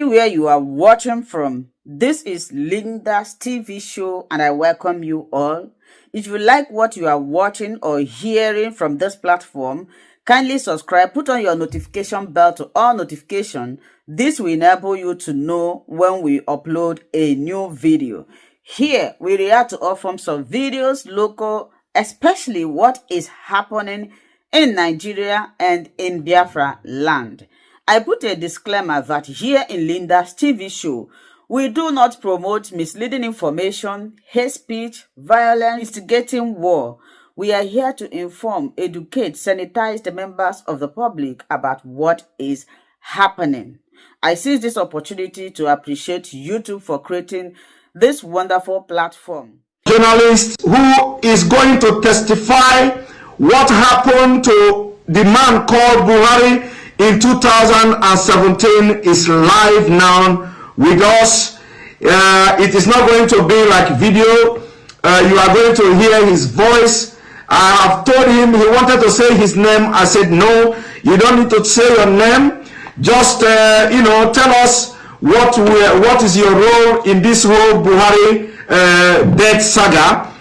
anywhere you are watching from. This is Linda's TV show and I welcome you all. If you like what you are watching or hearing from this platform, kindly subscribe, put on your notification bell to all notifications. This will enable you to know when we upload a new video. Here, we react to all forms of videos, local, especially what is happening in Nigeria and in Biafra land. I put a disclaimer that here in Linda's TV show, we do not promote misleading information, hate speech, violence, instigating war. We are here to inform, educate, sanitize the members of the public about what is happening. I seize this opportunity to appreciate YouTube for creating this wonderful platform. Journalist who is going to testify what happened to the man called Buhari in 2017 is live now with us. It is not going to be like video. You are going to hear his voice. I have told him he wanted to say his name. I said, no, you don't need to say your name. Just, tell us what is your role in this whole Buhari death saga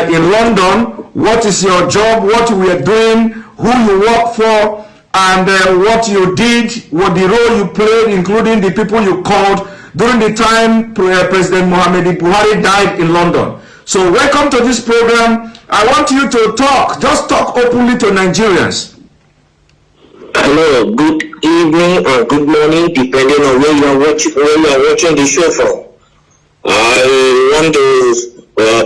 in London. What is your job, what we are doing, who you work for, and what you did, what the role you played, including the people you called during the time President Muhammad Buhari died in London. So welcome to this program. I want you to talk, just talk openly to Nigerians. Hello, good evening or good morning, depending on where you are watching the show from. I want to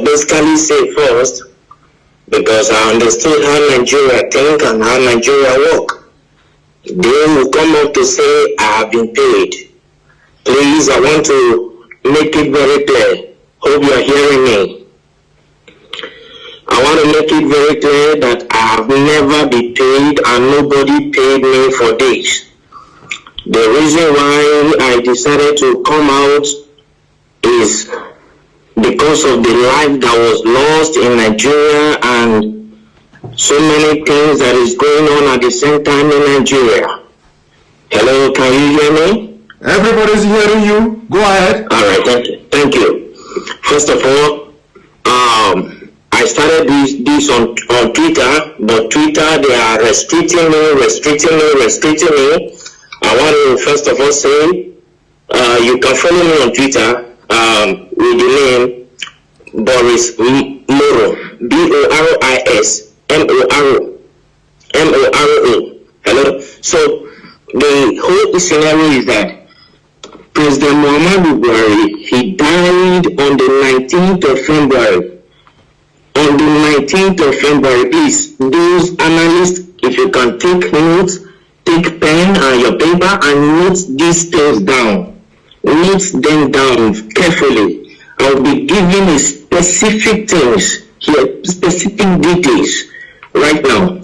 basically say first, because I understood how Nigeria think and how Nigeria work. They will come up to say, I have been paid. Please, I want to make it very clear. Hope you are hearing me. I want to make it very clear that I have never been paid and nobody paid me for this. The reason why I decided to come out is because of the life that was lost in Nigeria and so many things that is going on at the same time in Nigeria. Hello, can you hear me? Everybody's hearing you. Go ahead. All right, thank you. First of all, I started this on Twitter, but Twitter, they are restricting me. I want to first of all say, you can follow me on Twitter with the name Boris Moro, Boris Moro. Hello. So the whole scenario is that President Muhammad Buhari, he died on the 19th of February. On the 19th of February, please, those analysts, if you can take notes, take pen and your paper and note these things down. Note them down carefully. I'll be giving you specific things here, specific details right now.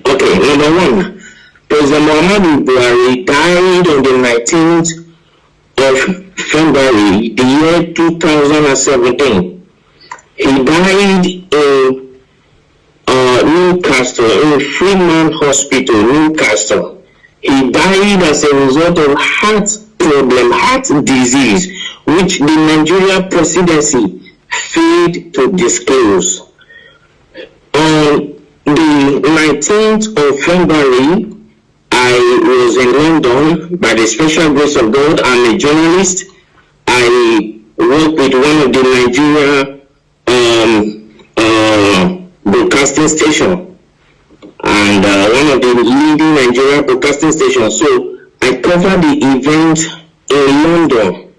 Okay, number one, President Muhammad Buhari died on the 19th of February, the year 2017. He died in Newcastle, in Freeman Hospital, Newcastle. He died as a result of heart problem, heart disease, which the Nigeria presidency failed to disclose. On the 19th of February, I was in London by the special grace of God. I'm a journalist. I work with one of the Nigeria broadcasting station and one of the leading Nigeria broadcasting stations. So I covered the event in London.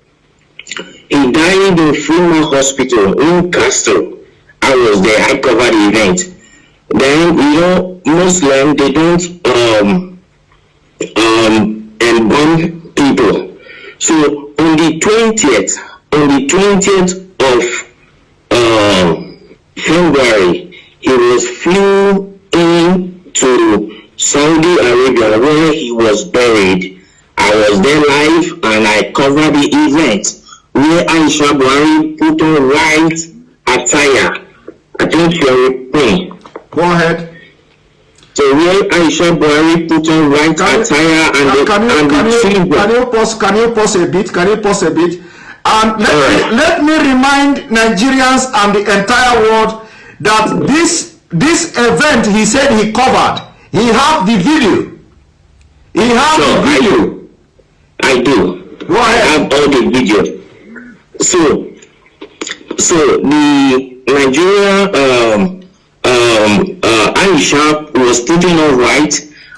He died in Freeman Hospital, Newcastle. I was there. I covered the event. Then Muslim, they don't embalm people. So on the 20th of February, he was flew in to Saudi Arabia where he was buried. I was there live and I covered the event where Aisha Buhari put on white attire. I think you are with me. Go ahead. So where Aisha Buhari put on white attire and the children. Can you pause a bit? Can you pause a bit? And let me remind Nigerians and the entire world that this event he said he covered, he have the video. He have the video. I do. Go ahead. I have all the video. So the Nigeria Aisha was putting on white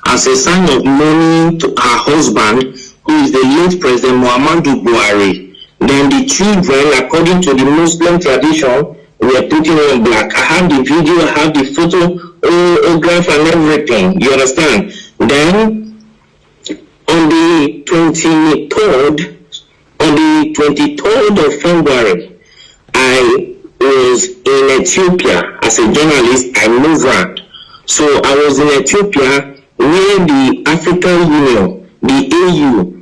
as a sign of mourning to her husband, who is the late President Muhammadu Buhari. Then the children, according to the Muslim tradition, were putting on black. I have the video, I have the photograph and everything. You understand? Then on the 23rd of February, I was in Ethiopia as a journalist. I moved around. So I was in Ethiopia where the African Union, the AU,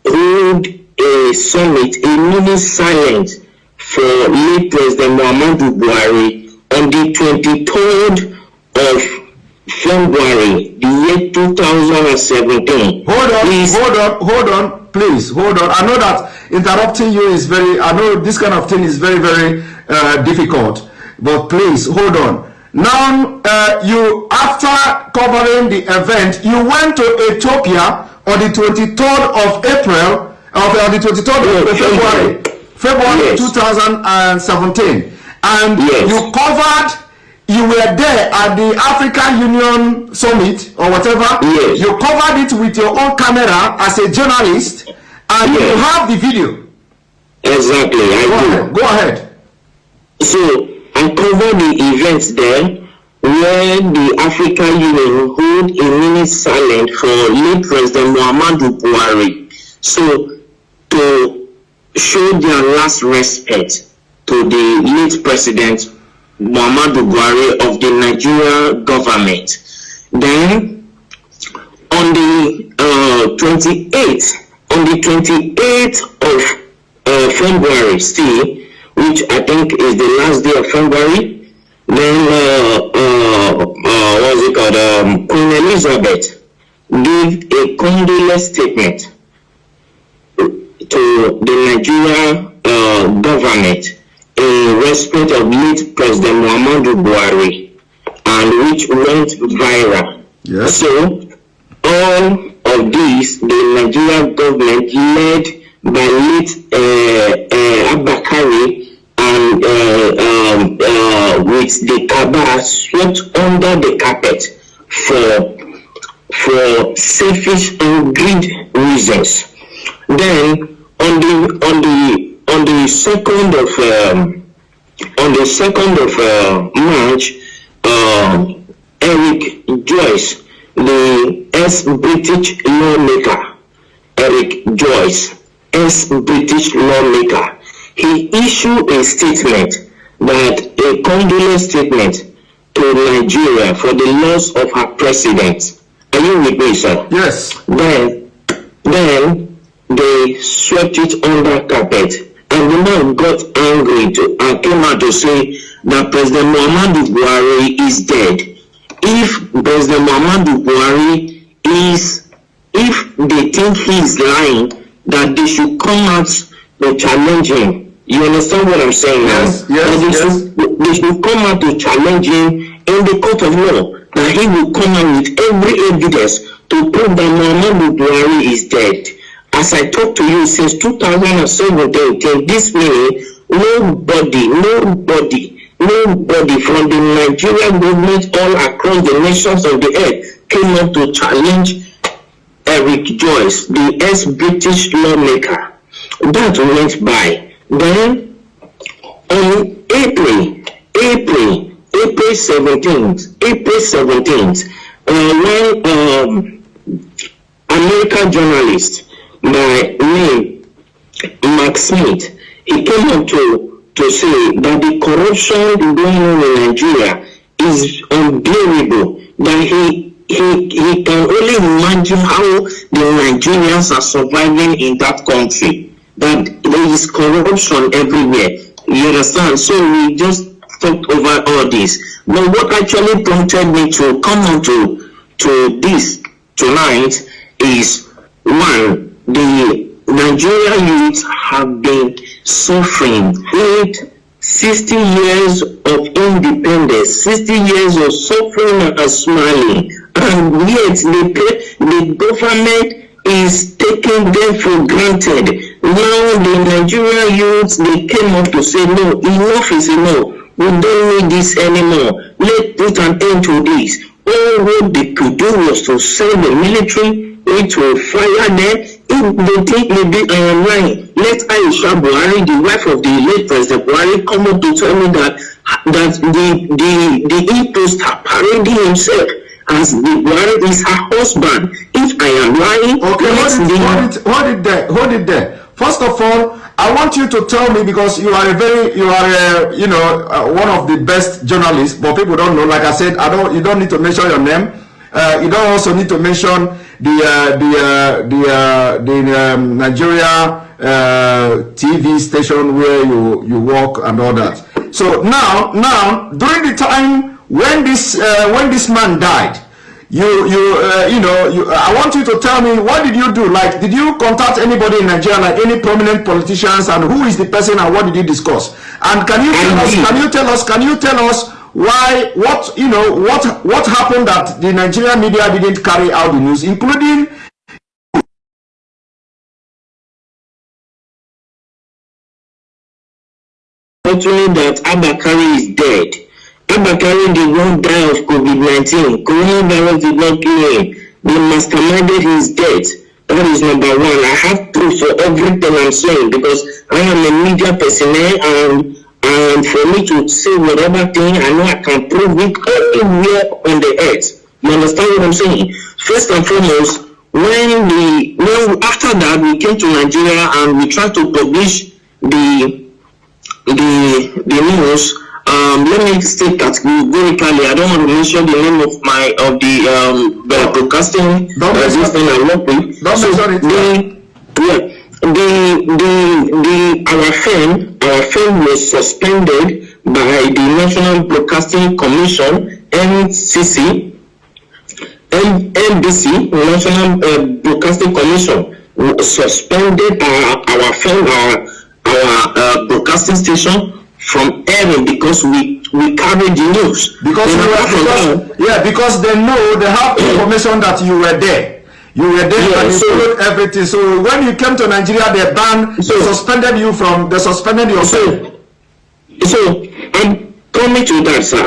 hold a summit, a mini silence for late President Muhammadu Buhari on the 23rd of February, the year 2017. Hold on, please, hold on. I know that interrupting you is I know this kind of thing is very, very difficult, but please, hold on. Now, you, after covering the event, you went to Ethiopia on the 23rd of April, on the 23rd of February yes. 2017, and yes. You were there at the African Union Summit or whatever. Yes. You covered it with your own camera as a journalist, and yes. you have the video. Exactly, Go ahead. So I covered the events there where the African Union hold a minute silent for late President Muhammadu Buhari. So to show their last respect to the late President Muhammadu Buhari of the Nigeria government. Then on the 28th of February still, which I think is the last day of February, then what's it called? Queen Elizabeth gave a condolence statement to the Nigeria government in respect of late President Muhammadu Buhari, and which went viral. Yes. So all of these, the Nigeria government led by late Abakari and with the Kaaba swept under the carpet for selfish and greed reasons. Then on the 2nd of March, Eric Joyce, the ex-British lawmaker, ex-British lawmaker, he issued a statement, a condolence statement to Nigeria for the loss of her president. Are you with me, sir? Yes. Then they swept it under carpet, and the man got angry and came out to say that President Muhammadu Buhari is dead. If President Muhammadu Buhari if they think he is lying, that they should come out to challenge him. You understand what I'm saying now? Yes. They should come out to challenge him in the court of law, that he will come out with every evidence to prove that Muhammadu Buhari is dead. As I talk to you, since 2017 till this minute, nobody from the Nigerian government all across the nations of the earth came up to challenge Eric Joyce, the ex-British lawmaker. That went by. Then on April 17th, when American journalist by name Mark Smith, he came up to say that the corruption going on in Nigeria is unbearable, that he can only imagine how the Nigerians are surviving in that country, that there is corruption everywhere. You understand? So we just talked over all this. But what actually prompted me to come on to to this tonight is one, the Nigerian youth have been suffering 60 years of independence, 60 years of suffering and smiling, and yet the government is taking them for granted. Now the Nigerian youths, they came up to say, no, enough is enough. We don't need this anymore. Let's put an end to this. All what they could do was to send the military, it will fire them. If they think maybe I am lying, let SH0CK, the wife of the late President Buhari, come up to tell me that the imposter parading himself as the Buhari is her husband. If I am lying, okay, hold it there. First of all, I want you to tell me, because you are one of the best journalists, but people don't know. Like I said, you don't need to mention your name. You don't also need to mention the Nigeria TV station where you work and all that. So now during the time when this man died, I want you to tell me, what did you do? Like, did you contact anybody in Nigeria, like any prominent politicians, and who is the person and what did you discuss? And can you tell us why, what happened that the Nigerian media didn't carry out the news, including fortunately that Abakari is dead. Abakari did not die of COVID-19. Coronavirus did not kill him. They masterminded his death. That is number one. I have proof for everything I'm saying, because I am a media personnel, and for me to say whatever thing, I know I can prove it anywhere on the earth. You understand what I'm saying? First and foremost, after that we came to Nigeria and we tried to publish the news. Let me state categorically, I don't want to mention the name of the broadcasting system I work with. Our firm was suspended by the National Broadcasting Commission, NBC, National Broadcasting Commission, suspended our firm, our broadcasting station from airing because we carried the news. Because they know, they have information that you were there. You were there and you followed everything. So when you came to Nigeria, they suspended you from, they suspended your firm. So I'm coming to that, sir.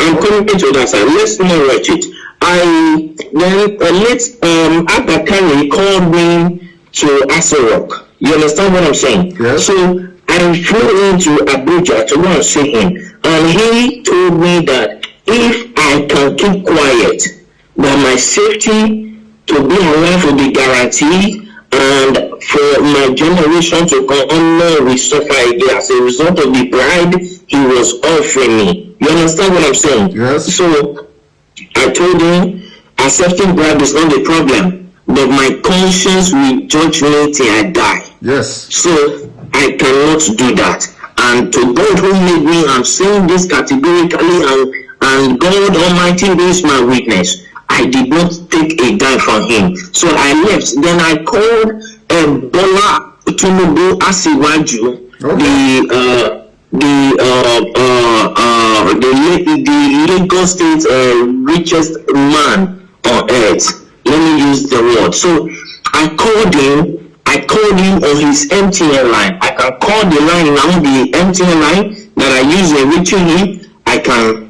Let's not watch it. Abakari called me to SH0CK. You understand what I'm saying? Yes. So I flew into Abuja to go and see him, and he told me that if I can keep quiet, that my safety to be alive will be guaranteed, and for my generation to come on, we suffer again as a result of the bribe he was offering me. You understand what I'm saying? Yes. So I told him, accepting bribe is not the problem, but my conscience will judge me till I die. Yes. So I cannot do that. And to God who made me, I'm saying this categorically, and God Almighty is my witness, I did not take a dime from him. So I left. Then I called Bola Tinubu Asiwaju, the Lagos State richest man on earth. Let me use the word. So I called him on his MTN line. I can call the line now, the MTN line that I use in reaching him. I can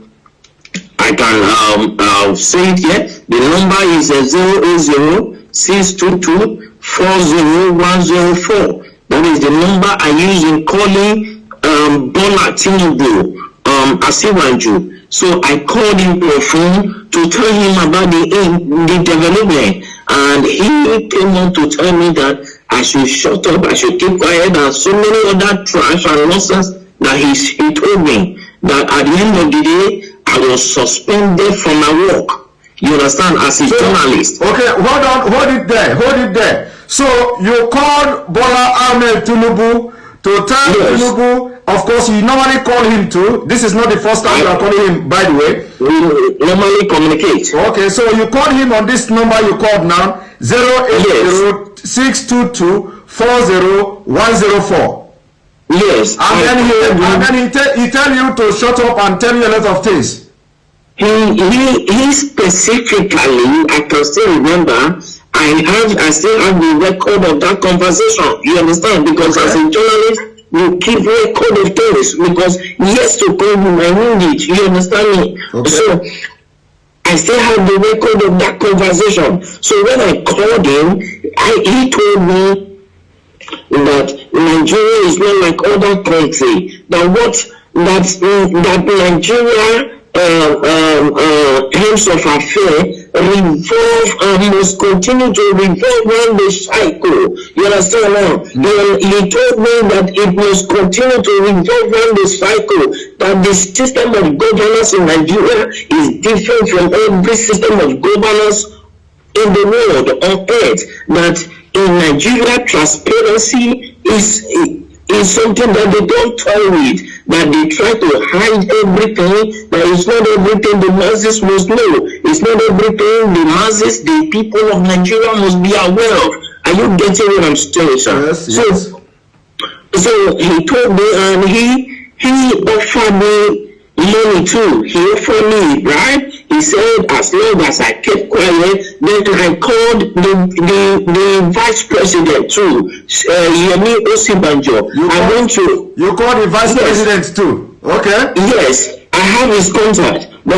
say it here. The number is 080-622-40104. That is the number I use in calling Bola Tinubu Asiwaju. So I called him on phone to tell him about the development, and he came on to tell me that I should shut up, I should keep quiet, and so many other trash and nonsense that he told me that at the end of the day I was suspended from my work. You understand? As a journalist. Okay, hold it there. So you called Bola Ahmed Tinubu to tell Tinubu Of course, you normally call him too. This is not the first time you are calling him, by the way. We normally communicate. Okay, so you called him on this number you called now, 080-622-40104. Yes. And then he tell you to shut up and tell you a lot of things. He specifically, I can still remember, I still have the record of that conversation. You understand? Because as a journalist, you keep record of things, because yes, to call him, I need it. You understand me? Okay. So I still have the record of that conversation. So when I called him, he told me that Nigeria is not like other countries. That Nigeria heads of affair revolve and must continue to revolve around the cycle. You understand now? He told me that it must continue to revolve around the cycle, that the system of governance in Nigeria is different from every system of governance in the world, on earth, that in Nigeria transparency is something that they don't tolerate, that they try to hide everything, that it's not everything the masses must know, it's not everything the masses, the people of Nigeria must be aware of. Are you getting what I'm saying, sir? Yes, yes. So he told me, and he offered me money too. He offered me, right? He said, as long as I kept quiet, then I called the vice president too, Yemi Osibanjo. You called the vice president too? Okay. Yes, I have his contact, but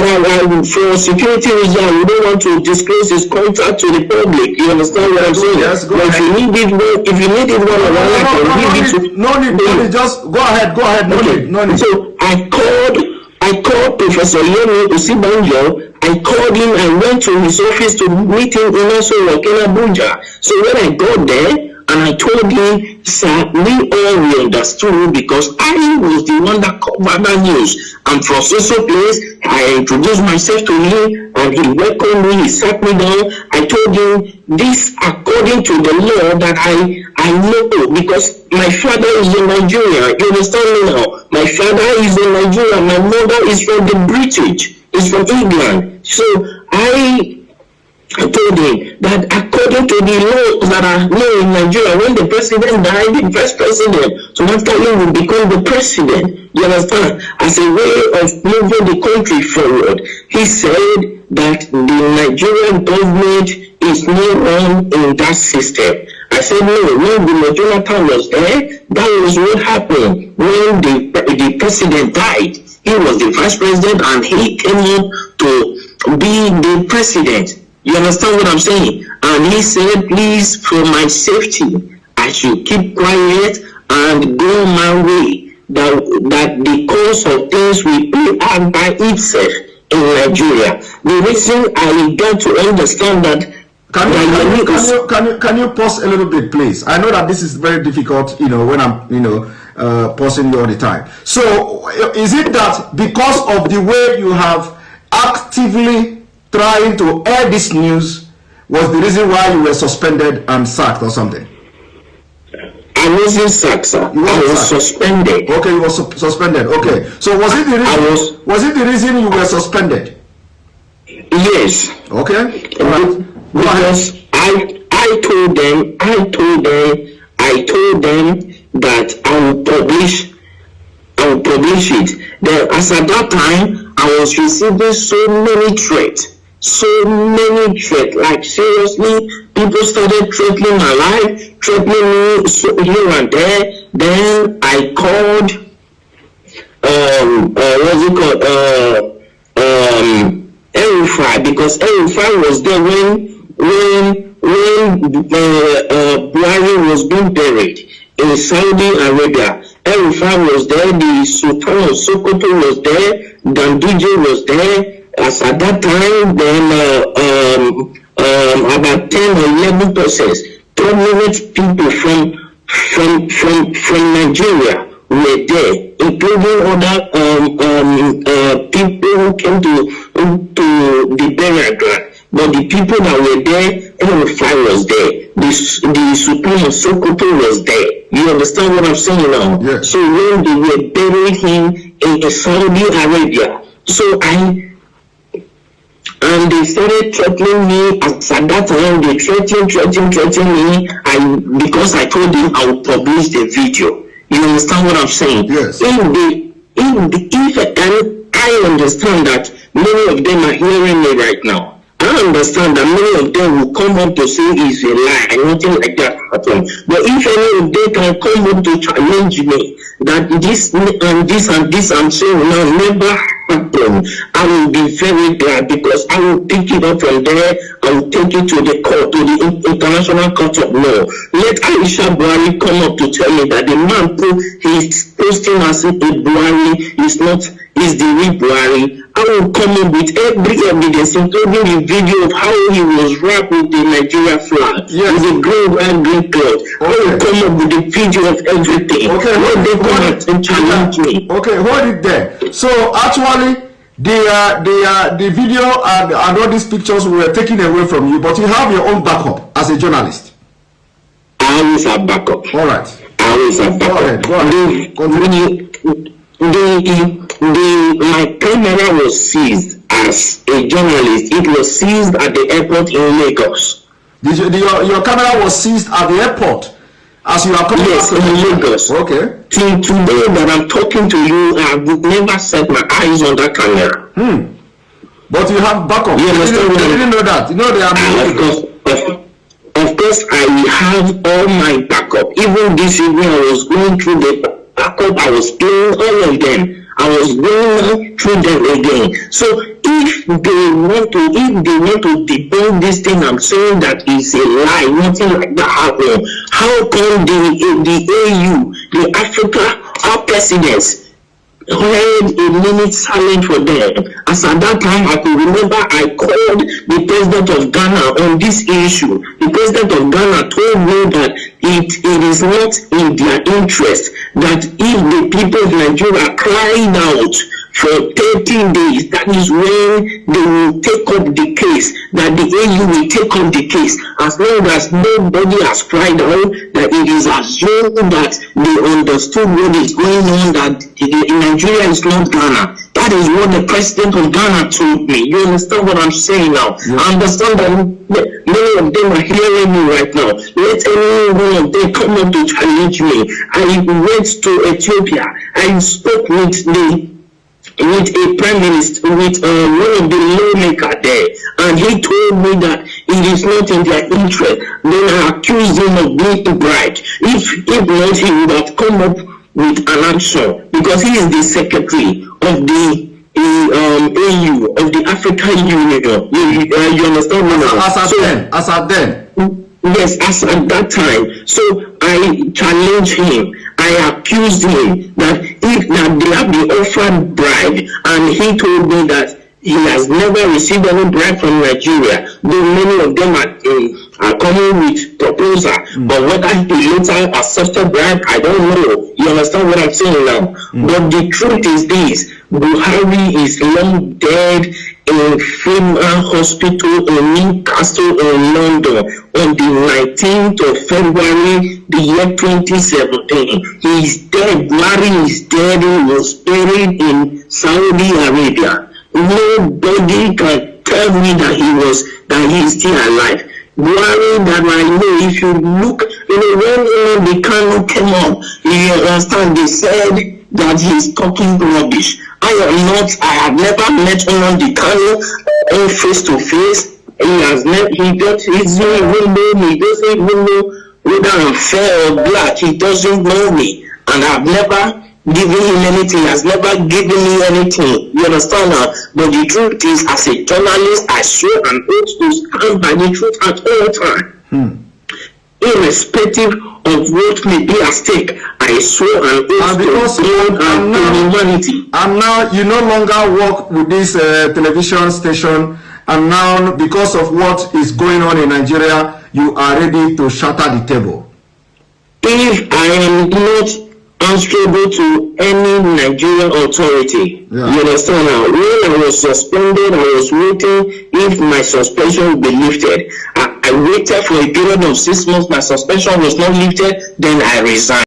for security reasons, we don't want to disclose his contact to the public. You understand what I'm saying? Yes, go ahead. If you need it one-on-one, I can give it to. No need. Just go ahead. No need. So I called Professor Yemi Osibanjo. I called him and went to his office to meet him in Abuja. So when I got there, and I told him, sir, we understood, because I was the one that covered that news. And from so place, I introduced myself to him, and he welcomed me, he sat me down. I told him this according to the law that I know, because my father is in Nigeria. You understand me now? My father is in Nigeria. My mother is from the British. Is from England. So I told him that according to the laws that are known in Nigeria, when the president died, the vice president, so after him will become the president. You understand? As a way of moving the country forward. He said that the Nigerian government is not wrong in that system. I said, no, when Jonathan was there, that was what happened when the president died. He was the vice president and he came up to be the president. You understand what I'm saying? And he said, please, for my safety, I should keep quiet and go my way. That the course of things will play out by itself in Nigeria. The reason I got to understand that. Can you pause a little bit, please? I know that this is very difficult, when I'm, pausing you all the time. So, is it that because of the way you have actively trying to air this news was the reason why you were suspended and sacked or something? I wasn't sacked, sir. I was suspended. Okay, you were suspended. Okay. So was it the reason you were suspended? Yes. Okay. Because I told them that I will publish it. Then as at that time I was receiving so many threats. Like seriously, people started threatening my life, threatening me here and there. Then I called El-Rufai, because El-Rufai was there when Buhari was being buried in Saudi Arabia. El-Rufai was there, the Sultan of Sokoto was there, Ganduje was there. As at that time, then about 10 or 11 persons, prominent people from Nigeria were there, including other people who came to the burial ground. but the people that were there, El-Rufai was there. The Supreme Sokoto was there. You understand what I'm saying now? Yes. So when they were burying him in Saudi Arabia, and they started threatening me. As at that time, they threatened me. Because I told them I would publish the video. You understand what I'm saying? Yes. I understand that many of them are hearing me right now. I understand that many of them will come up to say it's a lie, nothing like that happened. But if any of them can come up to challenge me that this and this I'm saying now never happened, I will be very glad, because I will pick it up from there. I will take it to the court, to the International Court of Law. Let Aisha Buhari come up to tell me that the man who he's posting as a Buhari is the real Buhari. I will come in with every evidence, including the video of how he was wrapped with the Nigeria flag, yes, with the green, white, green cloth. Okay. I will come up with the video of everything. Okay, they come out and challenge me. Okay, hold it there. So actually, the video and all these pictures were taken away from you, but you have your own backup as a journalist. I always have backup. All right. I always have backup. Go ahead. Continue. My camera was seized as a journalist. It was seized at the airport in Lagos. Your camera was seized at the airport as you are coming back in Lagos. Okay. Till today that I'm talking to you, I have never set my eyes on that camera. But you have backup. You understand? They didn't know that. You know they are. Of course, I have all my backup. Even this evening, I was going through the backup. I was playing all of them. I was going through them again. So if they want to debunk this thing, I'm saying that it's a lie. Nothing like that happened. How come the AU, the Africa, our presidents, held a minute silent for them? As at that time, I could remember I called the president of Ghana on this issue. The president of Ghana told me that it is not in their interest that if the people of Nigeria cried out for 13 days, that is when they will take up the case, that the AU will take up the case. As long as nobody has cried out, that it is assumed that they understood what is going on, that Nigeria is not Ghana. That is what the president of Ghana told me. You understand what I'm saying now? Yes. I understand that many of them are hearing me right now. Let any one of them come up to challenge me. I went to Ethiopia. I spoke with a prime minister, with one of the lawmakers there, and he told me that it is not in their interest. Then I accused him of being bribed. If not, he would have come up with an action, because he is the secretary of the AU, of the African Union. You understand me now? As at then. Yes, as at that time. So I challenged him. I accused him that they have been offered bribe, and he told me that he has never received any bribe from Nigeria, though many of them are coming with proposal. But whether he later accepted bribe, I don't know. You understand what I'm saying now? But the truth is this: Buhari is long dead in Freeman Hospital in Newcastle in London on the 19th of February, the year 2017. He is dead. Buhari is dead. He was buried in Saudi Arabia. Nobody can tell me that he is still alive. Buhari, that I know, if you look, when the Kanu came up, you understand, they said that he's talking rubbish. I have never met the Kanu face to face. He doesn't even know me. He doesn't even know whether I'm fair or black. He doesn't know me, and I've never given him anything. He has never given me anything. You understand now? But the truth is, as a journalist, I swear and oath to stand by the truth at all times. Irrespective of what may be at stake, I swear and oath to God and to humanity. And now you no longer work with this television station, and now because of what is going on in Nigeria, you are ready to shatter the table. If I am not answerable to any Nigerian authority. Yeah. You understand now? When I was suspended, I was waiting if my suspension would be lifted. I waited for a period of 6 months. My suspension was not lifted. Then I resigned.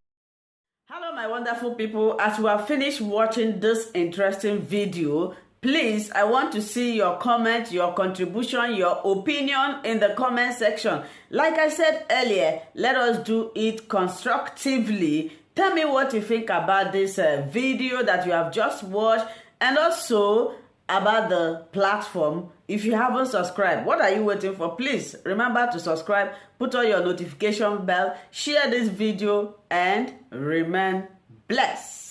Hello, my wonderful people. As we have finished watching this interesting video, please, I want to see your comment, your contribution, your opinion in the comment section. Like I said earlier, let us do it constructively. Tell me what you think about this video that you have just watched, and also about the platform. If you haven't subscribed, what are you waiting for? Please remember to subscribe, put on your notification bell, share this video, and remain blessed.